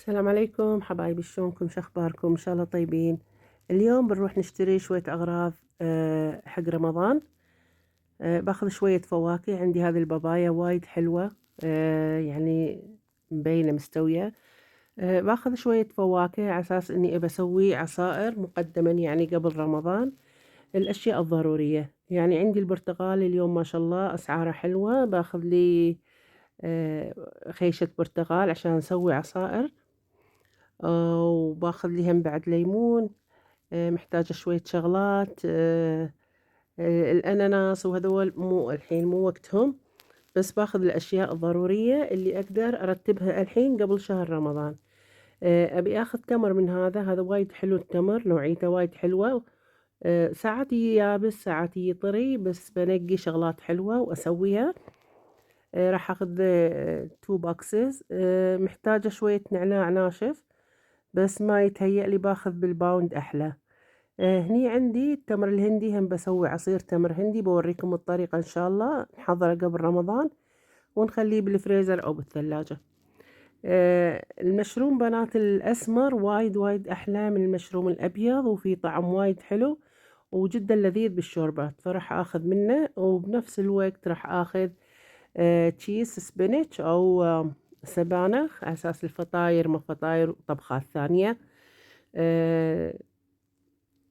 السلام عليكم حبايبي، شلونكم؟ شخباركم؟ ان شاء الله طيبين. اليوم بنروح نشتري شوية اغراض حق رمضان. باخذ شوية فواكه. عندي هذه البابايا وايد حلوة، يعني مبينة مستوية. باخذ شوية فواكه على اساس اني ابى اسوي عصائر مقدما يعني قبل رمضان. الاشياء الضرورية يعني عندي البرتقال اليوم ما شاء الله اسعاره حلوة، باخذ لي خيشة برتقال عشان اسوي عصائر. وباخذ لي هم بعد ليمون. محتاجة شوية شغلات، الأناناس وهذول مو الحين مو وقتهم، بس باخذ الأشياء الضرورية اللي أقدر أرتبها الحين قبل شهر رمضان. أبي أخذ تمر من هذا وايد حلو، التمر نوعيته وايد حلوة. ساعات يجي يابس ساعات يجي طري، بس بنقي شغلات حلوة وأسويها. راح أخذ 2 بوكسز. محتاجة شوية نعناع ناشف، بس ما يتهيأ لي باخذ بالباوند أحلى. هني عندي التمر الهندي، هم بسوي عصير تمر هندي، بوريكم الطريقة إن شاء الله. نحضره قبل رمضان ونخليه بالفريزر أو بالثلاجة. المشروم بنات الأسمر وايد وايد أحلى من المشروم الأبيض، وفي طعم وايد حلو وجدا لذيذ بالشوربات، فراح أخذ منه. وبنفس الوقت راح أخذ تشيز سبينش أو سبانخ على أساس الفطاير، ما فطاير وطبخات ثانية. آه،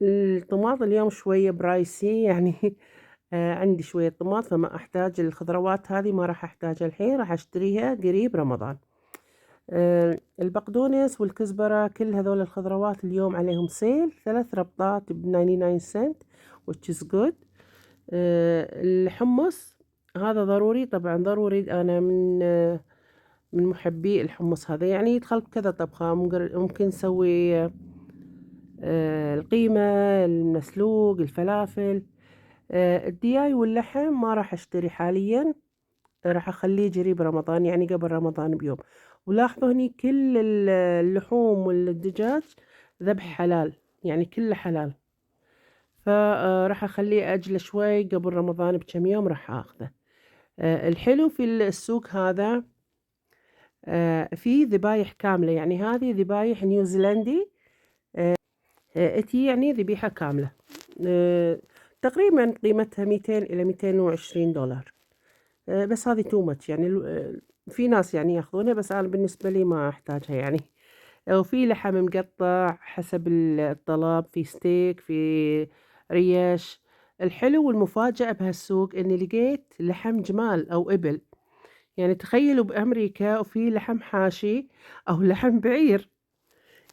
الطماط اليوم شوية برايسي يعني عندي شوية طماط، فما أحتاج الخضروات هذه، ما راح أحتاجها الحين، راح أشتريها قريب رمضان. البقدونس والكزبرة كل هذول الخضروات اليوم عليهم سيل، 3 ربطات ب99 سنت which is good. الحمص هذا ضروري، طبعا ضروري. أنا من محبي الحمص هذا، يعني يدخل بكذا طبخة. ممكن نسوي القيمة، المسلوق، الفلافل. الدياي واللحم ما راح اشتري حاليا، راح اخليه قريب رمضان يعني قبل رمضان بيوم. ولاحظوا هني كل اللحوم والدجاج ذبح حلال، يعني كله حلال، فراح اخليه اجله شوي قبل رمضان بكم يوم راح اخذه. الحلو في السوق هذا في ذبايح كاملة، يعني هذه ذبايح نيوزيلندي. اتي يعني ذبيحة كاملة. آه، تقريبا قيمتها 200 إلى 220 دولار. بس هذه تو ماتش يعني. في ناس يعني ياخذونها، بس أنا بالنسبة لي ما أحتاجها يعني. وفي لحم مقطع حسب الطلب، في ستيك، في ريش. الحلو والمفاجأة بهالسوق إني لقيت لحم جمال أو إبل. يعني تخيلوا بأمريكا وفي لحم حاشي أو لحم بعير.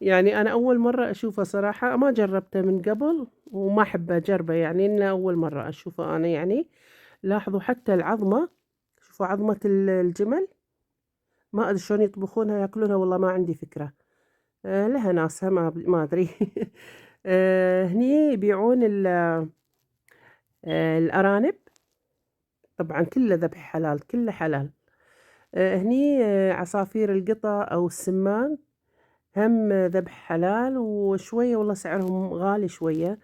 يعني أنا أول مرة أشوفه صراحة، ما جربته من قبل وما أحب أجربه، يعني إنه أول مرة أشوفه أنا يعني. لاحظوا حتى العظمة، شوفوا عظمة الجمل، ما أدري شلون يطبخونها ياكلونها، والله ما عندي فكرة. لها ناسها ما أدري. هني يبيعون الأرانب، طبعا كله ذبح حلال، كله حلال. هني عصافير القطا أو السمان هم ذبح حلال، وشوية والله سعرهم غالي شوية.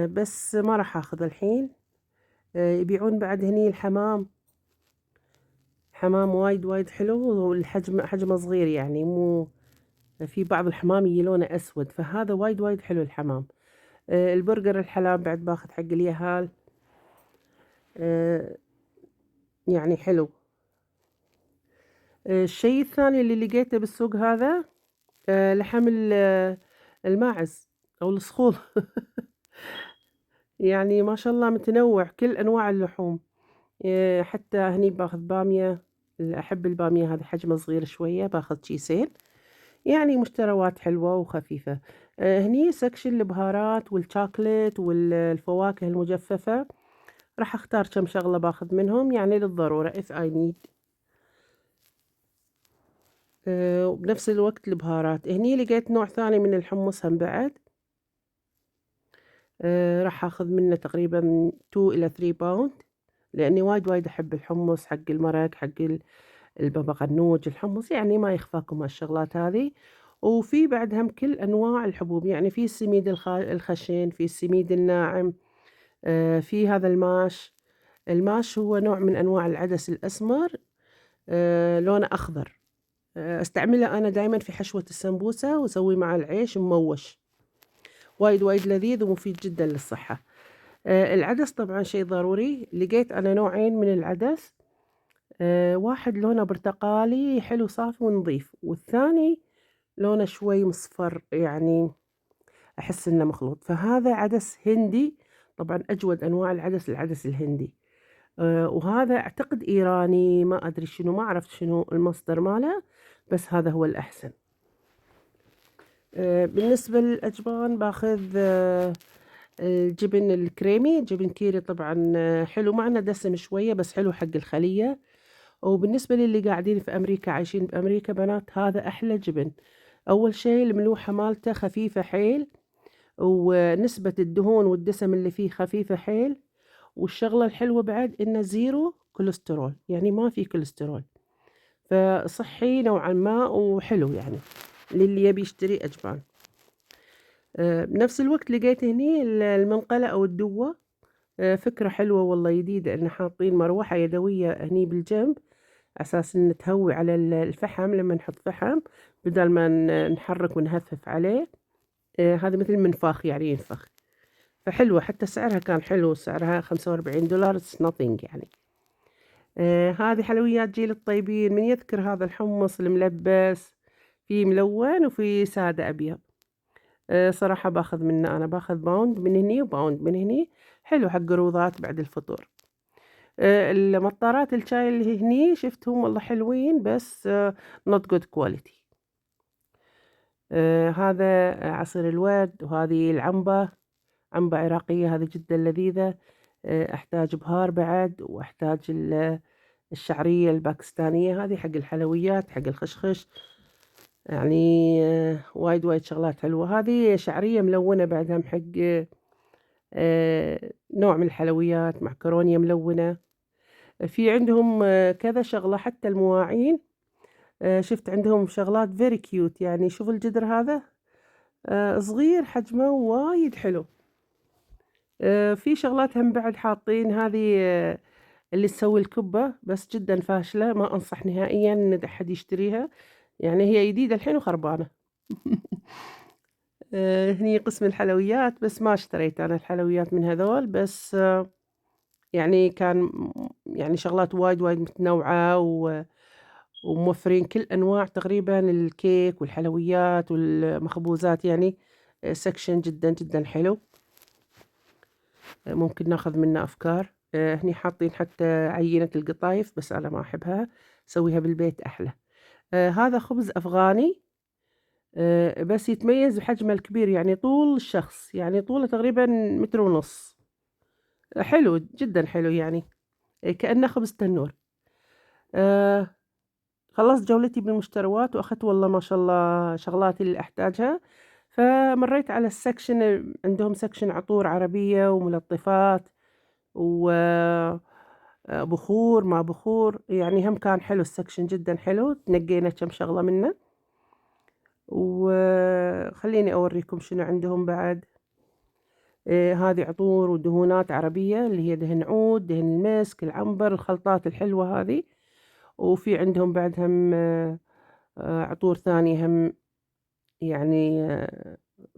بس ما راح اخذ الحين. يبيعون بعد هني الحمام، حمام وايد وايد حلو، والحجم حجمه صغير يعني، مو في بعض الحمام يجي لونه اسود، فهذا وايد وايد حلو الحمام. البرجر الحلال بعد باخذ حق اليهال. آه، يعني حلو. الشيء الثاني اللي لقيته بالسوق هذا لحم الماعز او الصخول. يعني ما شاء الله متنوع كل انواع اللحوم. حتى هني باخذ بامية، أحب البامية هذا حجمه صغير شوية، باخذ كيسين، يعني مشتروات حلوة وخفيفة. هني سكشن البهارات والشاكلت والفواكه المجففة، راح أختار كم شغلة باخذ منهم يعني للضرورة if I need. وبنفس الوقت البهارات. هني لقيت نوع ثاني من الحمص هم بعد. راح أخذ منه تقريبا 2 إلى 3 باوند، لأني وايد وايد أحب الحمص حق المرق، حق البابا غنوج، الحمص، يعني ما يخفاكم هالشغلات هذه. وفي بعدهم كل أنواع الحبوب، يعني في السميد الخشن، في السميد الناعم. في هذا الماش. الماش هو نوع من أنواع العدس الأسمر، لونه أخضر. استعمله أنا دايما في حشوة السمبوسة وأسويه مع العيش مموش، وايد وايد لذيذ ومفيد جدا للصحة. العدس طبعا شيء ضروري. لقيت أنا نوعين من العدس، واحد لونه برتقالي حلو صافي ونظيف، والثاني لونه شوي مصفر، يعني أحس إنه مخلوط، فهذا عدس هندي. طبعا أجود أنواع العدس العدس الهندي، وهذا أعتقد إيراني، ما أدري شنو، ما عرفت شنو المصدر ماله، بس هذا هو الأحسن. بالنسبة للأجبان باخذ الجبن الكريمي، جبن كيري طبعا حلو، معنا دسم شوية بس حلو حق الخلية. وبالنسبة للي قاعدين في أمريكا عايشين بأمريكا بنات، هذا أحلى جبن. أول شيء الملوحة مالته خفيفة حيل، ونسبة الدهون والدسم اللي فيه خفيفة حيل، والشغلة الحلوة بعد إنه زيرو كوليسترول، يعني ما في كوليسترول، فصحي نوعا ما وحلو يعني للي يبي يشتري أجبان. بنفس الوقت لقيت هني المنقلة أو الدوة، فكرة حلوة والله جديدة، إن حاطين مروحة يدوية هني بالجنب أساس إن تهوي على الفحم لما نحط فحم، بدل ما نحرك ونهفف عليه. هذا مثل منفاخ يعني ينفخ، فحلوة. حتى سعرها كان حلو، سعرها $45، it's nothing يعني. هذه حلويات جيل الطيبين. من يذكر هذا الحمص الملبس، في ملون وفي سادة أبيض. صراحة باخذ منه، أنا باخذ باوند من هني وباوند من هني، حلو حق قروضات بعد الفطور. المطارات الشاي اللي هني شفتهم والله حلوين، بس not good quality. هذا عصير الورد، وهذه العنبة، عنبة عراقية هذه جدا لذيذة. أحتاج بهار بعد، وأحتاج الشعرية الباكستانية هذه حق الحلويات، حق الخشخش، يعني وايد وايد شغلات حلوة. هذه شعرية ملونة بعدها حق نوع من الحلويات، معكرونية ملونة. في عندهم كذا شغلة، حتى المواعين شفت عندهم شغلات very cute، يعني شوف الجدر هذا صغير حجمه وايد حلو. في شغلات هم بعد حاطين، هذه اللي تسوي الكبة، بس جدا فاشلة، ما أنصح نهائيا إن أحد يشتريها، يعني هي جديدة الحين وخربانة. هني قسم الحلويات، بس ما اشتريت أنا الحلويات من هذول، بس يعني كان يعني شغلات وايد وايد متنوعة، وموفرين كل أنواع تقريبا الكيك والحلويات والمخبوزات، يعني سكشن جدا جدا حلو، ممكن ناخذ منه أفكار. هني حاطين حتى عينة القطايف، بس أنا ما أحبها، سويها بالبيت أحلى. هذا خبز أفغاني، بس يتميز بحجمه الكبير، يعني طول الشخص، يعني طوله تقريبا 1.5 متر. حلو جدا حلو، يعني كأنه خبز تنور. آه، خلصت جولتي بالمشتروات، وأخذت والله ما شاء الله شغلاتي اللي أحتاجها. فمريت على السكشن، عندهم سكشن عطور عربية وملطفات وبخور ما بخور، يعني هم كان حلو السكشن جدا حلو، تنقينا كم شغلة منه. وخليني أوريكم شنو عندهم بعد. هذه عطور ودهونات عربية، اللي هي دهن عود، دهن المسك، العنبر، الخلطات الحلوة هذه. وفي عندهم بعد هم عطور ثانية هم، يعني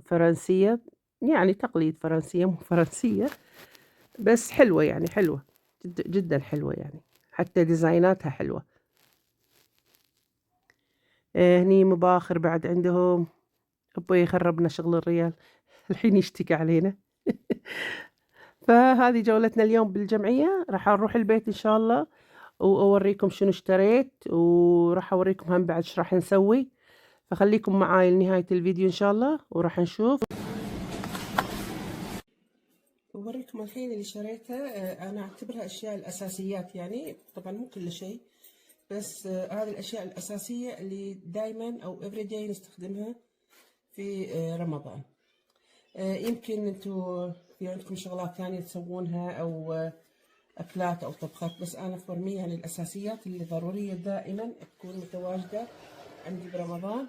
فرنسية، يعني تقليد فرنسية مو فرنسية، بس حلوة، يعني حلوة جدا حلوة، يعني حتى ديزايناتها حلوة. هني مباخر بعد عندهم، أبوي خربنا شغل الريال الحين يشتكي علينا. فهذه جولتنا اليوم بالجمعية، راح نروح البيت إن شاء الله وأوريكم شنو اشتريت، وراح أوريكم هم بعد ايش راح نسوي. فخليكم معاي لنهاية الفيديو إن شاء الله، وراح نشوف. أوريكم الحين اللي شريته. أنا أعتبرها أشياء الأساسيات، يعني طبعا مو كل شيء، بس هذه الأشياء الأساسية اللي دايما أو everyday نستخدمها في رمضان. يمكن انتوا في عندكم شغلات ثانية تسوونها، أو أكلات أو طبخات، بس أنا فورمية يعني الأساسيات اللي ضرورية دائما تكون متواجدة عندي برمضان.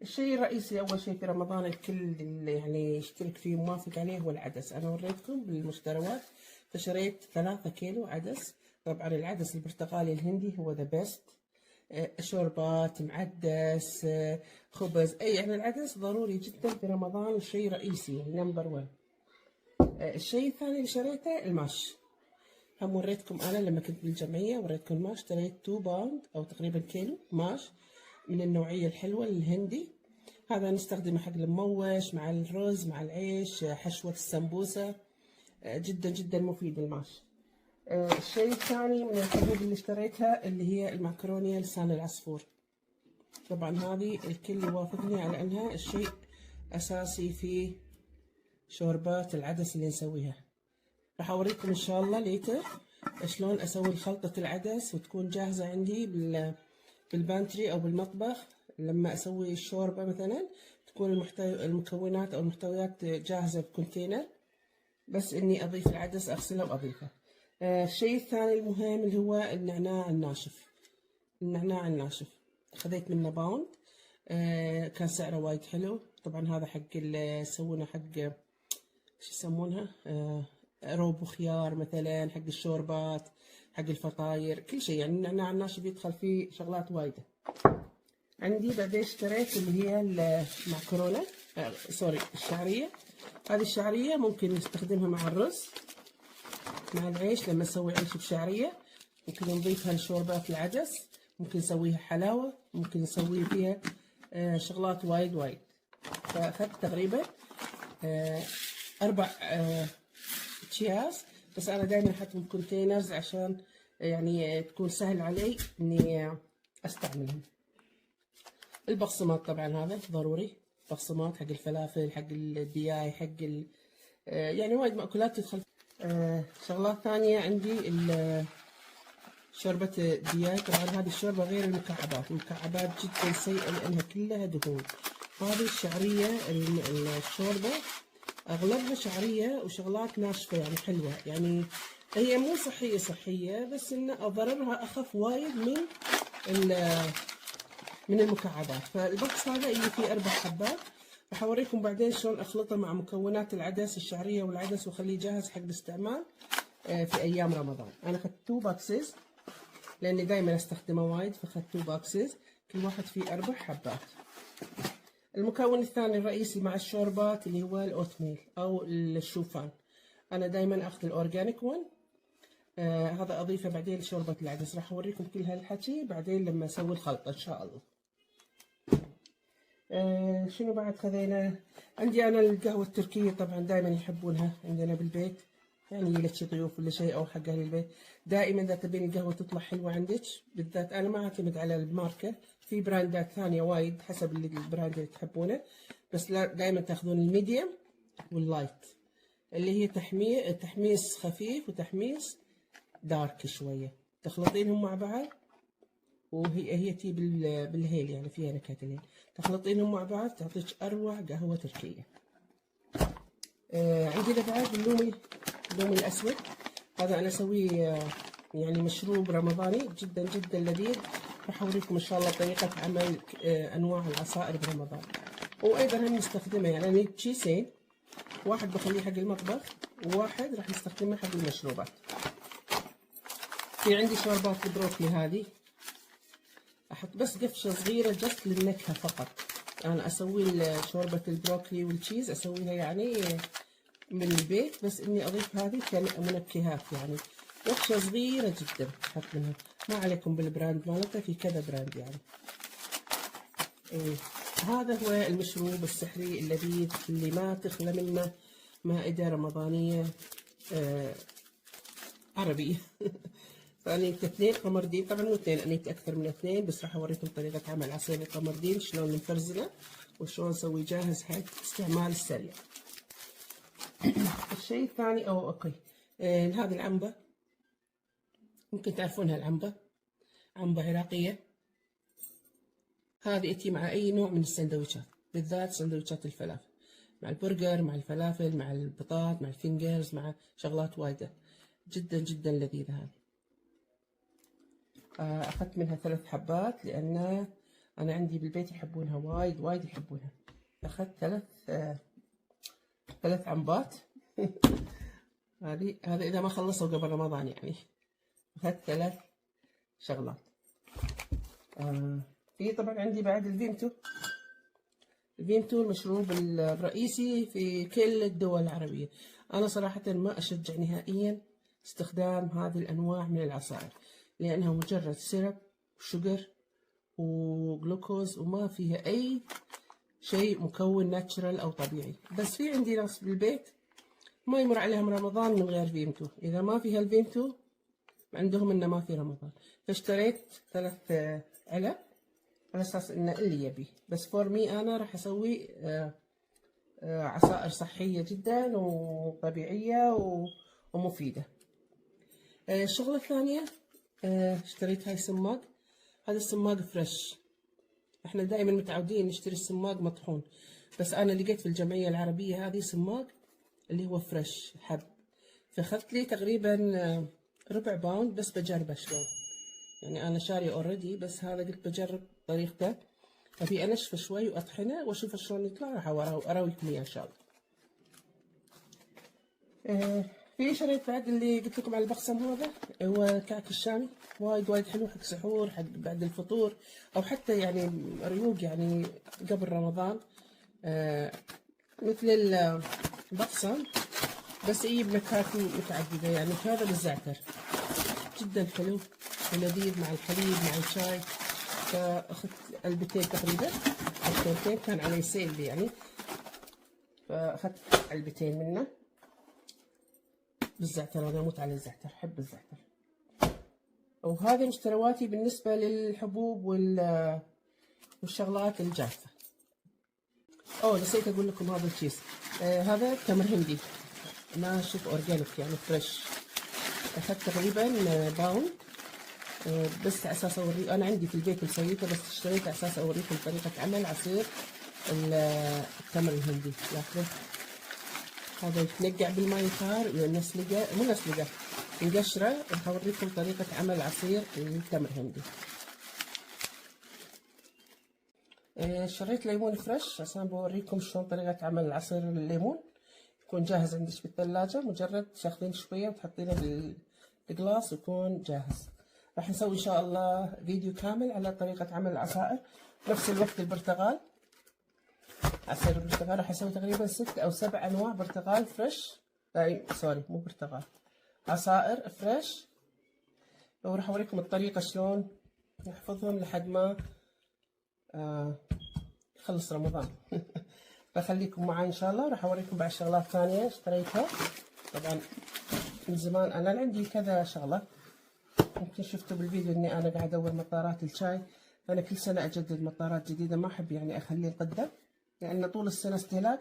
الشيء الرئيسي أول شيء في رمضان الكل اللي يعني يشترك فيه موافق عليه هو العدس. أنا وريتكم بالمشتروات، فشريت 3 كيلو عدس. طبعا العدس البرتقالي الهندي هو ذا بيست. شوربات، معدس، خبز، أي يعني العدس ضروري جدا في رمضان، شيء رئيسي يعني نمبر 1. الشيء الثاني اللي شريته الماش. هم وريتكم أنا لما كنت بالجمعية، وريتكم الماش، اشتريت 2 باوند أو تقريبا كيلو ماش من النوعية الحلوة الهندي. هذا نستخدمه حق المموش مع الرز مع العيش، حشوة السمبوسة. جدا جدا مفيد الماش. الشيء الثاني من الحبوب اللي اشتريتها اللي هي المعكرونية لسان العصفور. طبعا هذه الكل يوافقني على انها الشيء اساسي في شوربات العدس اللي نسويها. راح اوريكم ان شاء الله ليتر شلون اسوي خلطة العدس وتكون جاهزة عندي بالبانتري او بالمطبخ. لما اسوي الشوربة مثلا تكون المكونات او المحتويات جاهزة بكونتينر، بس اني اضيف العدس اغسله واضيفه. الشيء الثاني المهم اللي هو النعناع الناشف. النعناع الناشف خذيت منه باوند، كان سعره وايد حلو. طبعا هذا حق يسوونه حق شو يسمونها، روب وخيار مثلا، حق الشوربات، حق الفطاير، كل شيء يعني. النعناع الناشف يدخل فيه شغلات وايده. عندي بعدين اشتريت اللي هي المعكرونه، سوري الشعريه. هذه الشعريه ممكن نستخدمها مع الرز مع العيش. لما نسوي عيش بشعريه ممكن نضيفها لشوربات العدس، ممكن نسويها حلاوه، ممكن نسوي فيها شغلات وايد وايد. فاخذت تقريبا 4 اكياس، بس انا دائما احطهم كونتينرز عشان يعني تكون سهل علي اني استعملهم. البقسماط طبعا هذا ضروري، بقسماط حق الفلافل، حق الدياي، حق يعني وايد مأكولات تدخل. شغلات ثانية عندي شوربة الدياي. طبعا هذه الشوربة غير المكعبات. المكعبات جدا سيئة لأنها كلها دهون. هذه الشعرية الشوربة أغلبها شعرية وشغلات ناشفة يعني حلوة، يعني هي مو صحية بس إن ضررها أخف وايد من المكعبات. فالبوكس هذا اللي فيه 4 حبات. راح اوريكم بعدين شلون اخلطه مع مكونات العدس، الشعريه والعدس، واخليه جاهز حق الاستعمال في ايام رمضان. انا اخذت 2 باكسز لاني دائما استخدمه وايد، فاخذت 2 باكسز كل واحد فيه 4 حبات. المكون الثاني الرئيسي مع الشوربات اللي هو الاوتميل او الشوفان. انا دائما اخذ الاورجانيك 1. هذا اضيفه بعدين لشوربه العدس. راح اوريكم كل هالحكي بعدين لما اسوي الخلطه ان شاء الله. شنو بعد خذينا؟ عندي انا القهوه التركيه، طبعا دائما يحبونها عندنا بالبيت، يعني لك ضيوف ولا شيء او حق اهل البيت. دائما اذا تبين القهوه تطلع حلوه عندك بالذات، انا ما اعتمد على الماركه، في براندات ثانيه وايد حسب البراند اللي تحبونه، بس لا دائما تاخذون الميديوم واللايت اللي هي تحميص خفيف وتحميص دارك شويه، تخلطينهم مع بعض. وهي تي بالهيل يعني فيها نكهة الهيل، تخلطينهم مع بعض تعطيك أروع قهوة تركية. عندنا بعد اللومي الأسود. هذا أنا أسويه يعني مشروب رمضاني جدا جدا لذيذ. راح أوريكم إن شاء الله طريقة عمل أنواع العصائر برمضان. وأيضا هم نستخدمه، يعني أنا كيسين، واحد بخليه حق المطبخ وواحد راح نستخدمه حق المشروبات. في عندي شوربات البروكلي، هذه احط بس قفشه صغيره جست للنكهه فقط. انا اسوي شوربه البروكلي والتشيز اسويها يعني من البيت، بس اني اضيف هذه كمنكهات، يعني قفشه صغيره جدا احط منها. ما عليكم بالبراند مالته، في كذا براند يعني. هذا هو المشروب السحري اللذيذ اللي ما تخلى منه مائده رمضانيه عربيه. فأنيت 2 قمردين، طبعا مو 2، أنيت أكثر من 2، بس راح أوريكم طريقة عمل عصير القمردين شلون نفرزنه وشلون نسوي جاهز حق استعمال السريع. الشيء الثاني أوكي، هذه العنبة، ممكن تعرفونها العنبة، عنبة عراقية. هذه تجي مع أي نوع من السندويشات، بالذات سندويشات الفلافل، مع البرجر، مع الفلافل، مع البطاط، مع الفينجرز، مع شغلات وايدة جدا جدا لذيذة. هذه أخذت منها 3 حبات لأن أنا عندي بالبيت يحبونها وايد وايد يحبونها. أخذت 3 عنبات. هذا إذا ما خلصوا قبل رمضان يعني. أخذت 3 شغلات. في طبعا عندي بعد الفيمتو. الفيمتو المشروب الرئيسي في كل الدول العربية. أنا صراحة ما أشجع نهائيا استخدام هذه الأنواع من العصائر، لأنها مجرد سيرب وشجر وجلوكوز، وما فيها أي شيء مكون ناتشرال أو طبيعي. بس في عندي ناس بالبيت ما يمر عليهم رمضان من غير فيمتو، إذا ما فيها الفيمتو عندهم إنه ما في رمضان. فاشتريت 3 علب على أساس إنه اللي يبي. بس فور مي أنا راح أسوي عصائر صحية جدا وطبيعية ومفيدة. الشغلة الثانية، اشتريت هاي سماق. هذا السماق فريش. احنا دائما متعودين نشتري السماق مطحون، بس انا لقيت في الجمعية العربية هذه سماق اللي هو فريش حب، فاخذت لي تقريبا ربع باوند بس بجربه شلون. يعني انا شاري اوريدي، بس هذا قلت بجرب طريقته. ابي انشفه شوي واطحنه واشوف شلون يطلع، راح اراويكم اياه ان شاء الله. في شريت بعد اللي قلت لكم على البقسم، هذا هو كعك الشامي، وايد حلو حق سحور، حق بعد الفطور، او حتى يعني ريوق يعني قبل رمضان. مثل البقسم بس يجيب نكهات متعدده. يعني هذا بالزعتر جدا حلو ولذيذ مع الحليب مع الشاي. فاخذت علبتين تقريبا، علبتين، كان عليه سيل يعني، فاخذت علبتين منه بالزعتر. انا اموت على الزعتر، احب الزعتر. وهذه مشترواتي بالنسبه للحبوب والشغلات الجافه. نسيت اقول لكم هذا الكيس. هذا تمر هندي ناشف اورجانيك يعني فريش. اخذت تقريبا باوند بس على اساس اوري. انا عندي في البيت مسويته، بس اشتريته على اساس اوريكم طريقه عمل عصير التمر الهندي. لاحظوا هذا يتنقع بالماء الحار، نسلقه مو نسلقه، نقشره. راح اوريكم طريقه عمل عصير التمر الهندي. شريت ليمون فريش عشان بوريكم شلون طريقه عمل عصير الليمون. يكون جاهز عندك بالثلاجه، مجرد تاخذين شويه وتحطينه بالقلاص ويكون جاهز. راح نسوي ان شاء الله فيديو كامل على طريقه عمل العصائر. نفس الوقت البرتقال، عصير البرتقال راح اسوي تقريبا 6 أو 7 انواع برتقال فريش. سوري مو برتقال، عصائر فريش. وراح اوريكم الطريقه شلون نحفظهم لحد ما يخلص رمضان. فخليكم معي ان شاء الله. راح اوريكم بعد شغلات ثانيه اشتريتها. طبعا من زمان انا عندي كذا شغله، يمكن شفتوا بالفيديو اني انا قاعد ادور مطارات الشاي. فانا كل سنه اجدد مطارات جديده، ما احب يعني اخليه قدام، لان طول السنه استهلاك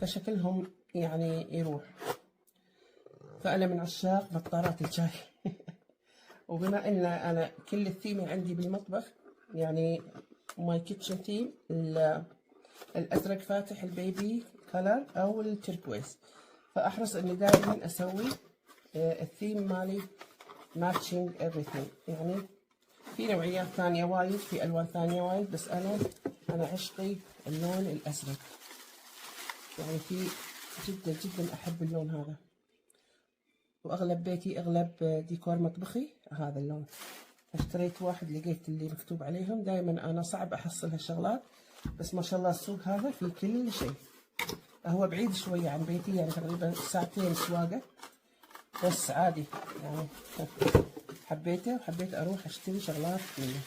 فشكلهم يعني يروح. فانا من عشاق مطارات الشاي. وبما ان انا كل الثيم عندي بالمطبخ يعني ماي كيتشن ثيم الازرق فاتح، البيبي كلر او التركويز، فاحرص اني دائما اسوي الثيم مالي ماتشنج everything. يعني في نوعيات ثانيه وايد، في الوان ثانيه وايد، بس انا عشقي اللون الازرق. يعني في جدا احب اللون هذا، واغلب بيتي اغلب ديكور مطبخي هذا اللون. اشتريت واحد، لقيت اللي مكتوب عليهم. دائما انا صعب احصل هالشغلات، بس ما شاء الله السوق هذا في كل شيء. هو بعيد شويه عن بيتي، يعني تقريبا 2 ساعة سواقه، بس عادي يعني حبيته وحبيت اروح اشتري شغلات منه.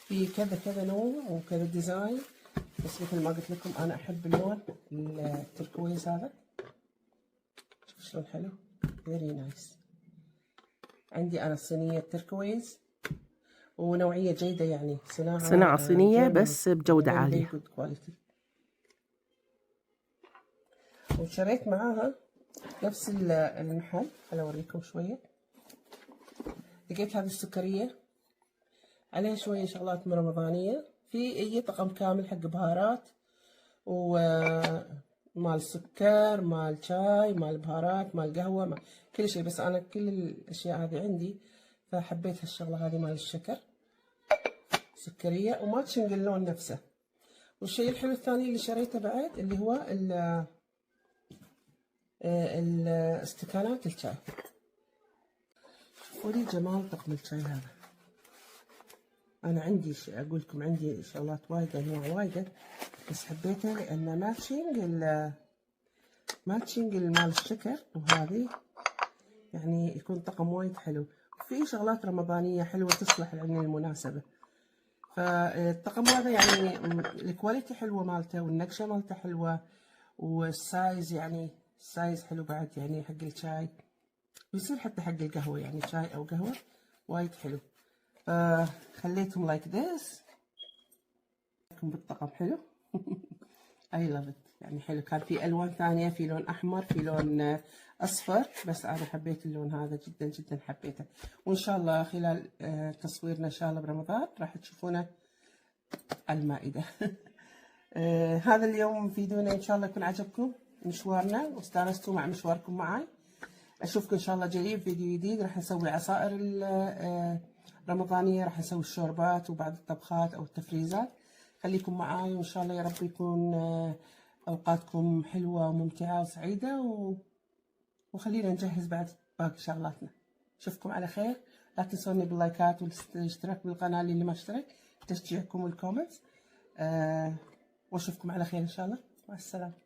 في كذا نوع وكذا ديزاين، بس مثل ما قلت لكم انا احب اللون التركويز هذا. شوف شلون حلو، فيري نايس. عندي انا الصينيه التركويز، ونوعيه جيده يعني صناعه صينية بس بجودة عالية. وشريت معاها نفس المحل. خليني اوريكم شويه. لقيت هذه السكريه عليها شويه شغلات رمضانيه، في اي طقم كامل حق بهارات ومال سكر مال شاي مال بهارات مال قهوه مال كل شيء. بس انا كل الاشياء هذه عندي، فحبيت هالشغله هذه مال الشكر سكريه وماتشنج اللون نفسه. والشيء الحلو الثاني اللي شريته بعد اللي هو استكانات الشاي. شوفوا لي جمال طقم الشاي هذا، انا عندي اقول لكم عندي شغلات وايده، انواع وايده، بس حبيتها لان ماتشنج مال الشكر، وهذه يعني يكون طقم وايد حلو. وفي شغلات رمضانيه حلوه تصلح يعني المناسبه. فالطقم هذا يعني الكواليتي حلوه مالته، والنقشه مالته حلوه، والسايز يعني السايز حلو بعد، يعني حق الشاي ويصير حتى حق القهوه، يعني شاي او قهوه وايد حلو. فخليتهم لايك ذس بالطقم حلو. اي لاف ات، يعني حلو. كان في الوان ثانيه، في لون احمر، في لون اصفر، بس انا حبيت اللون هذا جدا جدا حبيته. وان شاء الله خلال تصويرنا ان شاء الله برمضان راح تشوفونه على المائده. هذا اليوم فيديونا، ان شاء الله يكون عجبكم مشوارنا واستانستوا مع مشواركم معي. اشوفكم ان شاء الله قريب فيديو جديد. راح نسوي عصائر رمضانيه، راح نسوي الشوربات وبعض الطبخات او التفريزات. خليكم معاي، وان شاء الله يا رب يكون اوقاتكم حلوه وممتعه وسعيده، وخلينا نجهز بعد باقي شغلاتنا. اشوفكم على خير. لا تنسوني باللايكات والاشتراك بالقناه اللي ما اشترك، تشجيعكم والكومنتس. واشوفكم على خير ان شاء الله. مع السلامه.